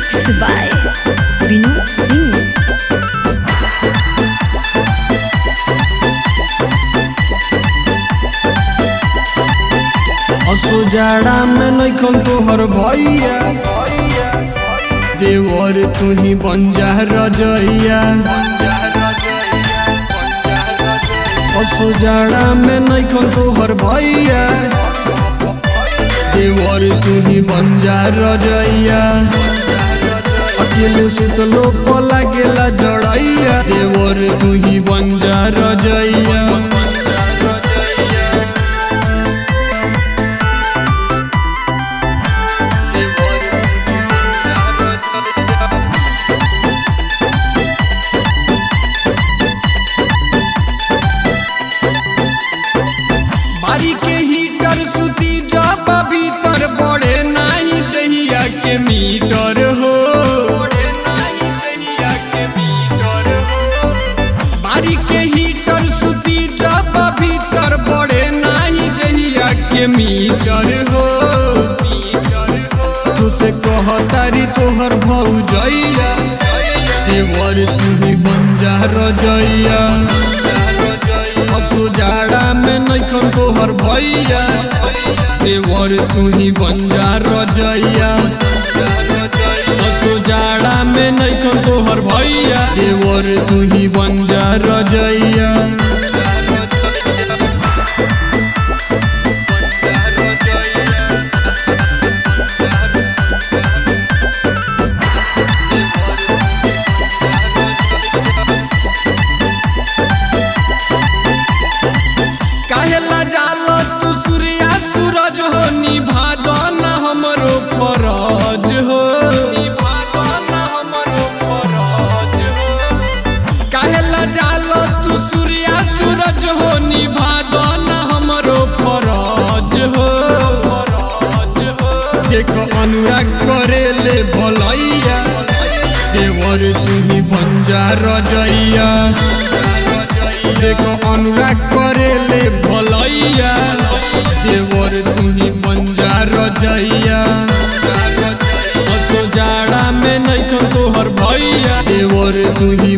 Mixed by Vinod Singh. असो जाड़ा में नइखन तोहर भैया देवर तू ही बन जा रजैया। असो जाड़ा में नइखन तोहर भैया देवर तू ही बन जा रजैया। अकेले सुतलो पला गेला जड़ैया देवर तू ही बन जा रजैया। बारी के हीटर सुती जब भीतर बड़े नाही दहिया के मीटर हो। बारी के हीटर सुती जब भीतर बड़े नाही दहिया के मीटर हो। तुसे कहतारी तोहर भौजैया देवर तू ही बन जा रजैया। असो जाड़ा में नइखन तोहर भैया देवर तू ही बन जा रजैया। असो जाड़ा में नइखन तोहर भैया देवर तू ही बन जा रजैया। काहेला जालो तू सूर्या सूरज हो निभा दो ना हमरो फरज हो। काहेला जालो तू सूर्या सूरज हो निभा दो ना हमरो फरज हो। देखो अनुराग करेले भलैया देवर तू ही बन जा रजैया। देखो अनुराग करेले भलैया देवर तू ही बन जा रजैया। असो जाड़ा में नइखन तोहर भैया देवर तू ही